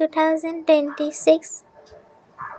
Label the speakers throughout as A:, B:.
A: 2026।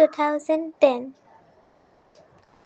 A: 2010।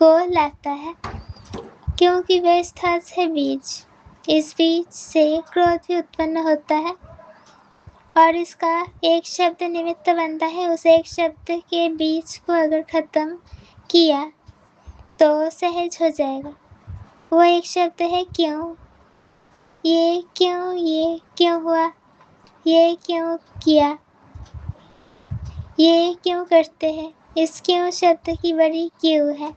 A: کو لاتا ہے، کیونکہ وہ استھاس ہے بیج۔ اس بیج سے کرودھ بھی اتپن ہوتا ہے اور اس کا ایک شبد نمت بنتا ہے۔ اس ایک شبد کے بیج کو اگر ختم کیا تو سہج ہو جائے گا۔ وہ ایک شبد ہے کیوں۔ یہ کیوں ہوا، یہ کیوں کیا، یہ کیوں کرتے ہیں، اس کیوں شبد کی بڑی کیوں ہے۔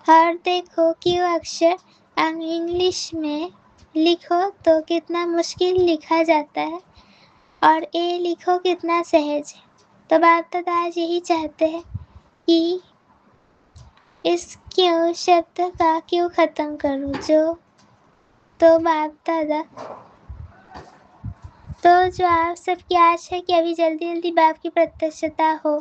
A: اور دیکھو کیوں اکشر انگلش میں لکھو تو کتنا مشکل لکھا جاتا ہے اور اے لکھو کتنا سہج ہے۔ تو باپ دادا آج یہی چاہتے ہیں کہ اس کیوں شبد کا کیوں ختم کروں۔ جو آپ سب کی آش ہے کہ ابھی جلدی جلدی باپ کی پرتشتا ہو،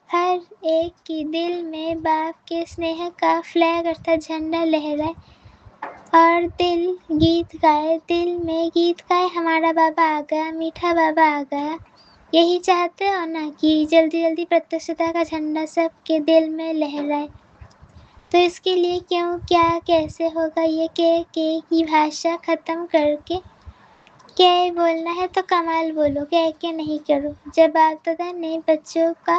A: ہر ایک کی دل میں باپ کے اسنیہ کا فلیگ ارتھات جھنڈا لہرائے اور دل میں گیت گائے، ہمارا بابا آ گیا، میٹھا بابا آ گیا۔ یہی چاہتے ہو نا کہ جلدی جلدی پرتشتا کا جھنڈا سب کے دل میں لہرائے۔ تو اس کے لیے کیوں، کیا، کیسے ہوگا، یہ کی بھاشا ختم کر کے کہ بولنا ہے تو کمال بولو، کہ نہیں کرو۔ جب باپ دادا نے بچوں کا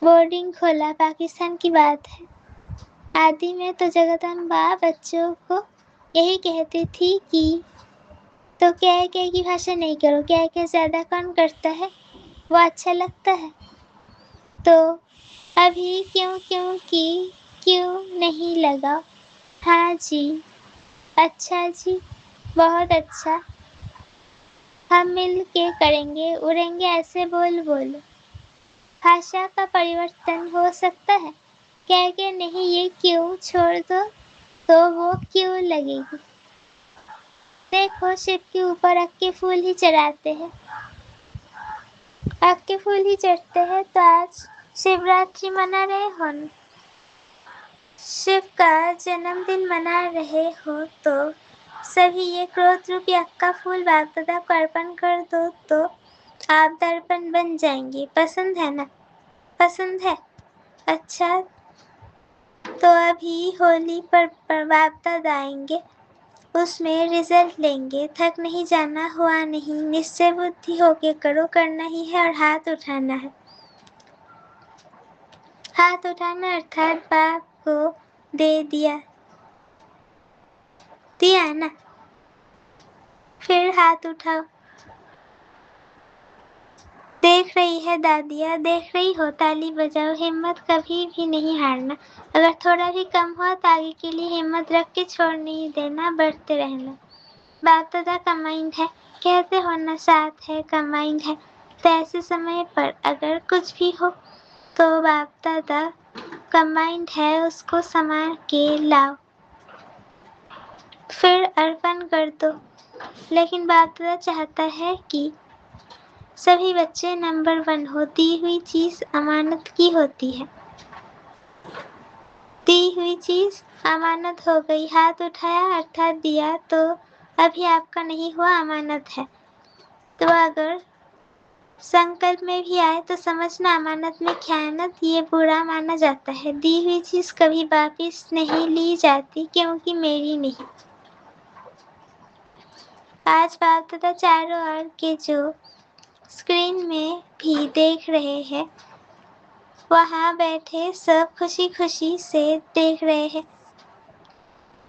A: بورڈنگ کھولا، پاکستان کی بات ہے، آدی میں تو جگدمبا بچوں کو یہی کہتی تھی کہ تو کی بھاشا نہیں کرو، کہ زیادہ کون کرتا ہے، وہ اچھا لگتا ہے۔ تو ابھی کیوں نہیں لگا۔ ہاں جی، اچھا جی، بہت اچھا، ہم مل کے کریں گے، اڑیں گے ایسے بولو۔ بھاشا کا پریورتن ہو سکتا ہے، کہ نہیں یہ کیوں چھوڑ دو تو وہ کیوں لگے گی۔ دیکھو شیو کے اوپر اک کے پھول ہی چڑھاتے ہیں، اک کے پھول ہی چڑھتے ہیں۔ تو آج شیوراتری منا رہے ہو، شیو کا جنم دن منا رہے ہو، تو سبھی یہ کرودھ روپی اک کا پھول باپ دادا کو ارپن کر دو تو آپ درپن بن جائیں گے۔ پسند ہے نا، پسند ہے، اچھا۔ تو ابھی ہولی پر باپ دادا آئیں گے، اس میں رزلٹ لیں گے۔ تھک نہیں جانا، ہوا نہیں، نشچے بدھی ہو کے کرو، کرنا ہی ہے اور ہاتھ اٹھانا ہے۔ ہاتھ اٹھانا ارتھات باپ کو دے دیا نا، پھر ہاتھ اٹھاؤ۔ دیکھ رہی ہے دادیا، دیکھ رہی ہو، تالی بجاؤ۔ ہمت کبھی بھی نہیں ہارنا، اگر تھوڑا بھی کم ہوا تو آگے کے لیے ہمت رکھ کے چھوڑ نہیں دینا، بڑھتے رہنا۔ باپ دادا کمائنڈ ہے، کہتے ہو نا ساتھ ہے، کمائنڈ ہے۔ تو ایسے سمے پر اگر کچھ بھی ہو تو باپ دادا کمائنڈ ہے، اس کو سنبھال کے لاؤ، پھر ارپن کر دو۔ لیکن باپ دادا چاہتا ہے کہ سبھی بچے نمبر 1 ہو۔ دی ہوئی چیز امانت کی ہوتی ہے، دی ہوئی چیز امانت ہو گئی۔ ہاتھ اٹھایا ارتھات دیا، تو ابھی آپ کا نہیں ہوا، امانت ہے۔ تو اگر سنکلپ میں بھی آئے تو سمجھنا امانت میں خیانت، یہ برا مانا جاتا ہے۔ دی ہوئی چیز کبھی واپس نہیں لی جاتی، کیونکہ میری نہیں۔ آج باپ دادا چاروں اور کے جو اسکرین میں بھی دیکھ رہے ہیں، وہاں بیٹھے سب خوشی خوشی سے دیکھ رہے ہیں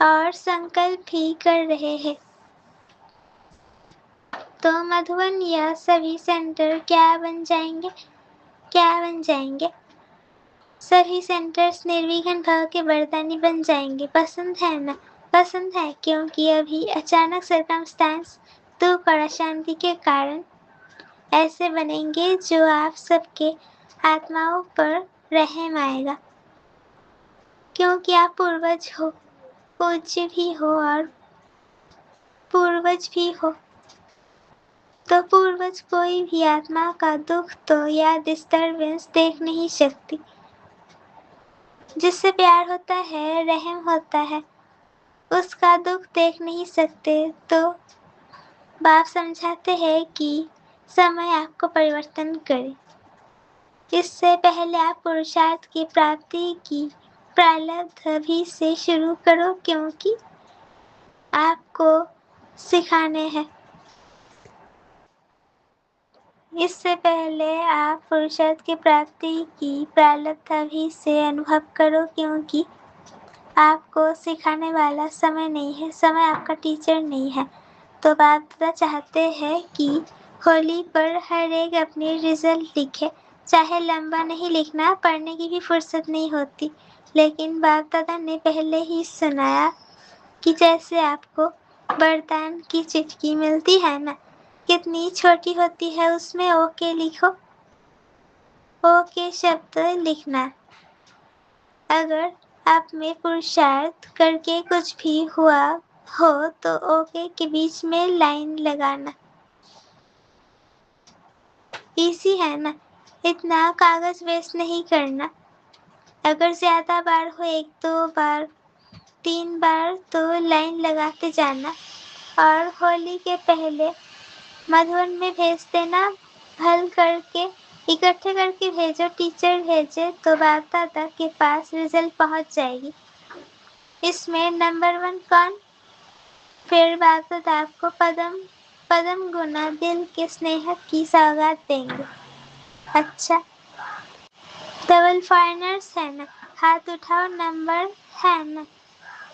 A: اور سنکلپ بھی کر رہے ہیں۔ تو مدھوبن یا سبھی سینٹر کیا بن جائیں گے، سبھی سینٹرز نروگھن بھو کے بردانی بن جائیں گے۔ پسند ہے نا، پسند ہے، کیونکہ ابھی اچانک سرکمسٹانس، دکھ اور اشانتی کے کارن ایسے بنیں گے جو آپ سب کے آتماؤں پر رحم آئے گا، کیونکہ آپ پوروج ہو، پوجیہ بھی ہو اور پوروج بھی ہو۔ تو پوروج کوئی بھی آتما کا دکھ تو یا ڈسٹربنس دیکھ نہیں سکتی۔ جس سے پیار ہوتا ہے، رحم ہوتا ہے، اس کا دکھ دیکھ نہیں سکتے۔ تو باپ سمجھاتے ہیں کہ سمے آپ کو پریورتن کرے۔ اس سے پہلے آپ پرشارتھ کی پراپتی کی پرالبدھ ابھی سے شروع کرو، کیونکہ آپ کو سکھانے ہیں۔ اس سے پہلے آپ پرشارتھ کی پراپتی کی پرالبدھ ابھی سے انوبھو کرو، کیونکہ آپ کو سکھانے والا سمے نہیں ہے، سمے آپ کا ٹیچر نہیں ہے۔ تو باپ دادا چاہتے ہیں کہ ہولی پر ہر ایک اپنی رزلٹ لکھے، چاہے لمبا نہیں لکھنا، پڑھنے کی بھی فرصت نہیں ہوتی، لیکن باپ دادا نے پہلے ہی سنایا کہ جیسے آپ کو وردان کی چٹھی ملتی ہے نا، کتنی چھوٹی ہوتی ہے، اس میں اوکے لکھو، اوکے شبد لکھنا۔ اگر آپ میں پرشارتھ کر کے کچھ بھی ہوا ہو تو اوکے کے بیچ میں لائن لگانا۔ ایزی ہے نا، اتنا کاغذ ویسٹ نہیں کرنا۔ اگر زیادہ بار ہو، 1 2 بار 3 بار، تو لائن لگاتے جانا، اور ہولی کے پہلے مدھون میں بھیج دینا، حل کر کے اکٹھے کر کے بھیجو، ٹیچر بھیجے تو باپ دادا کے پاس رزلٹ پہنچ جائے گی۔ اس میں نمبر 1 کون؟ پھر باپ دادا آپ کو پدم گنا دل کے اسنیہک کی سوگات دیں گے۔ اچھا، ڈبل فارنرز ہے نا، ہاتھ اٹھاؤ، نمبر ہے نا،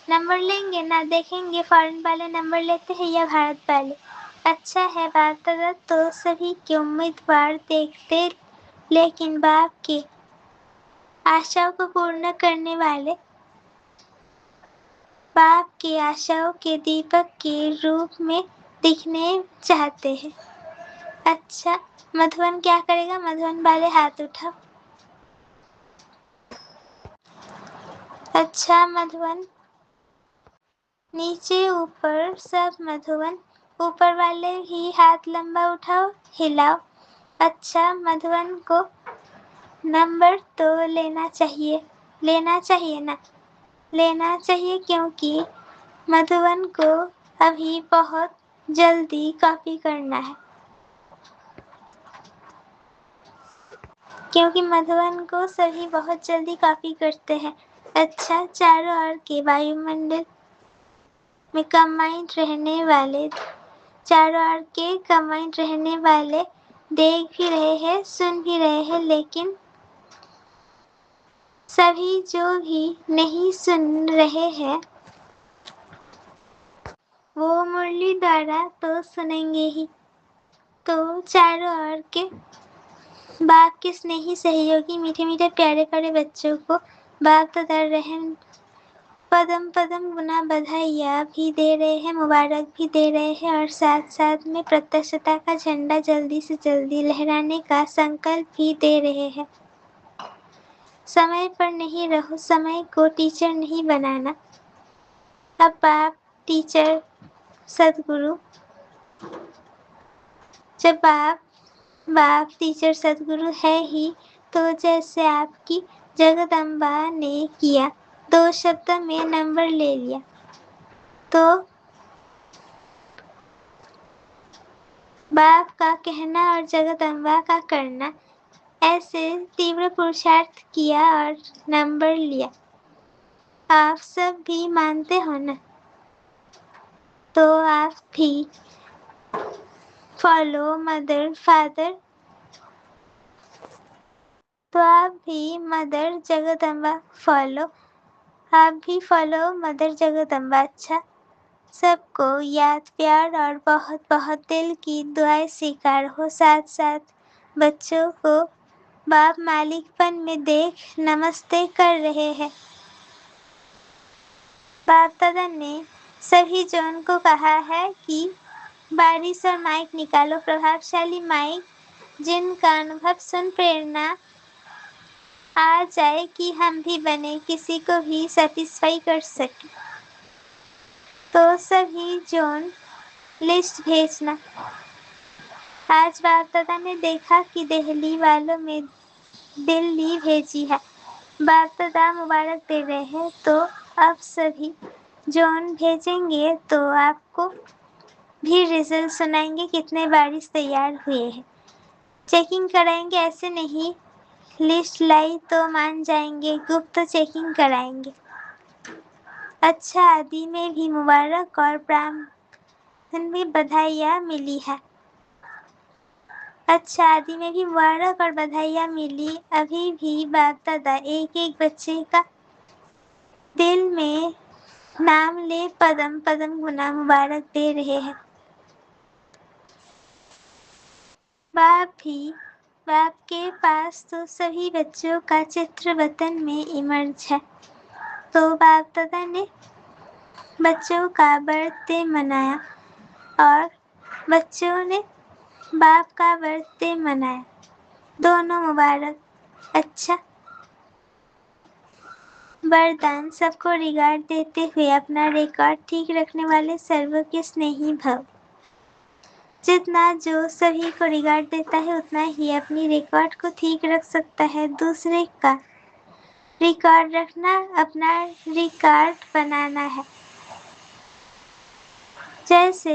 A: نمبر لیں گے نا، دیکھیں گے فارن والے نمبر لیتے ہیں یا بھارت والے۔ اچھا ہے باپ دادا تو سبھی کے امیدوار دیکھتے، لیکن باپ کی آشاؤں کو پورن کرنے والے، باپ کی آشاؤں کے دیپک کے روپ میں دکھنے چاہتے ہیں۔ اچھا، مدھون کیا کرے گا؟ مدھون والے ہاتھ اٹھاؤ۔ اچھا، مدھون نیچے اوپر، سب مدھون اوپر والے ہی ہاتھ لمبا اٹھاؤ، ہلاؤ۔ اچھا، مدھون کو نمبر تو لینا چاہیے نا، لینا چاہیے، کیونکہ مدھون کو ابھی بہت جلدی کاپی کرنا ہے، کیونکہ مدھون کو سبھی بہت جلدی کاپی کرتے ہیں۔ اچھا، چاروں اور کے وایو منڈل میں کمبائنڈ رہنے والے دیکھ بھی رہے ہیں، سن بھی رہے ہیں، لیکن سبھی جو بھی نہیں سن رہے ہیں وہ مرلی دوارا تو سنیں گے ہی۔ تو چاروں اور کے باپ کے اسنیہی سہیوگی میٹھے میٹھے پیارے پیارے بچوں کو باپ دادا رحم پدم گنا بدھائیاں بھی دے رہے ہیں، مبارک بھی دے رہے ہیں، اور ساتھ ساتھ میں پرتشتا کا جھنڈا جلدی سے جلدی لہرانے کا سنکلپ بھی دے رہے ہیں۔ سمے پر نہیں رہو، سمے کو ٹیچر نہیں بنانا۔ اب باپ ٹیچر ستگرو، جب باپ ٹیچر ستگرو ہے ہی، تو جیسے آپ کی جگدمبا نے کیا، 2 شبد میں نمبر لے لیا، تو باپ کا کہنا اور جگدمبا کا کرنا، ایسے تیور پرشارتھ کیا اور نمبر لیا۔ آپ سب بھی مانتے ہو نا؟ تو آپ بھی فالو مدر فادر، تو آپ بھی مدر جگدمبا فالو، آپ بھی فالو مدر جگدمبا۔ اچھا، سب کو یاد، پیار اور بہت بہت دل کی دعائیں سیکار ہو۔ ساتھ ساتھ بچوں کو باپ مالک پن میں دیکھ نمستے کر رہے ہیں۔ باپ دادا نے سبھی جن کو کہا ہے کہ بارش اور مائک نکالو، پربھاوشالی مائک، جن کا انوبھو سن پریرنا آ جائے کہ ہم بھی بنے، کسی کو بھی سیٹسفائی کر سکیں۔ تو سبھی جون لسٹ بھیجنا۔ آج باپ دادا نے دیکھا کہ دہلی والوں میں دلی بھیجی ہے، باپ دادا مبارک دے رہے ہیں، تو اب سبھی جون بھیجیں گے تو آپ کو بھی رزلٹ سنائیں گے، کتنے بارش تیار ہوئے ہیں، چیکنگ کرائیں گے، ایسے نہیں لسٹ لائی تو مان جائیں گے، گپت چیکنگ کرائیں گے۔ اچھا آدی میں بھی مبارک اور براہمن میں بدھائیاں ملی ہے۔ اچھا آدی میں بھی مبارک اور بدھائیاں ملی۔ ابھی بھی باپ دادا ایک ایک بچے کا دل میں نام لے پدم پدم گنا مبارک دے رہے ہیں۔ باپ کے پاس تو سبھی بچوں کا چتر وطن میں ایمرج ہے، تو باپ دادا نے بچوں کا برتھ ڈے منایا اور بچوں نے باپ کا برتھ ڈے منایا، دونوں مبارک۔ اچھا وردان سب کو ریگارڈ دیتے ہوئے اپنا ریکارڈ ٹھیک رکھنے والے سرو کے سنیہی بھو۔ جتنا جو سبھی کو ریگارڈ دیتا ہے اتنا ہی اپنی ریکارڈ کو ٹھیک رکھ سکتا ہے۔ دوسرے کا ریکارڈ رکھنا اپنا ریکارڈ بنانا ہے۔ جیسے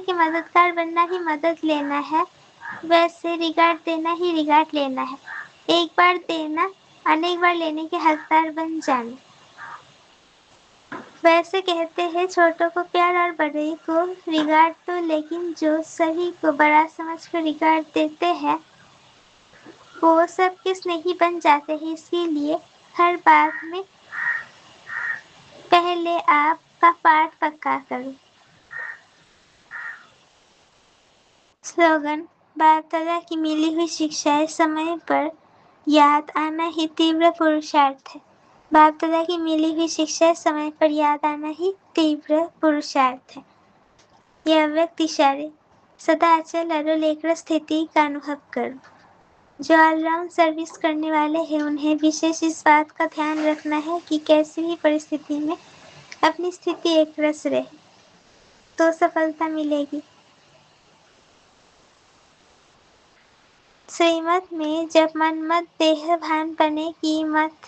A: کے مددگار بننا ہی مدد لینا ہے، ویسے ریکارڈ دینا ہی ریکارڈ لینا ہے۔ ایک بار دینا انیک بار لینے کے حقدار بن جانا۔ ویسے کہتے ہیں چھوٹوں کو پیار اور بڑے کو ریگارڈ دو، لیکن جو سبھی کو بڑا سمجھ کر ریگارڈ دیتے ہیں وہ سب کے سنیہی بن جاتے ہیں۔ اسی لیے ہر بات میں پہلے آپ کا پارٹ پکا کرو۔ سلوگن: باپ دادا کی ملی ہوئی شکشائیں سمے پر یاد آنا ہی تیور پروشارتھ ہے۔ باپ دادا کی ملی ہوئی شکشائیں سمے پر یاد آنا ہی تیور پروشارتھ ہے۔ یہ اویکت اشارے: سدا اچل اور ایکر استھتی کا انوبھو کرو۔ جو آل راؤنڈ سروس کرنے والے ہیں انہیں وشیش اس بات کا دھیان رکھنا ہے کہ کسی بھی پرستھتی میں اپنی استھتی ایک رس رہے تو سفلتا ملے گی۔ شریمت میں جب من مت دیہ بھان پنے کی مت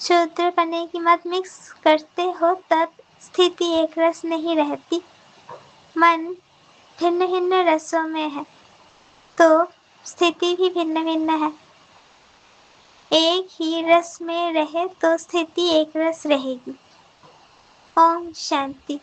A: شودر پنے کی مت مکس کرتے ہو تب استھتی ایک رس نہیں رہتی، من بھن بھن رسوں میں ہے تو استھتی بھی بھن بھن ہے۔ ایک ہی رس میں رہے تو استھتی ایک رس رہے گی۔ اوم شانتی۔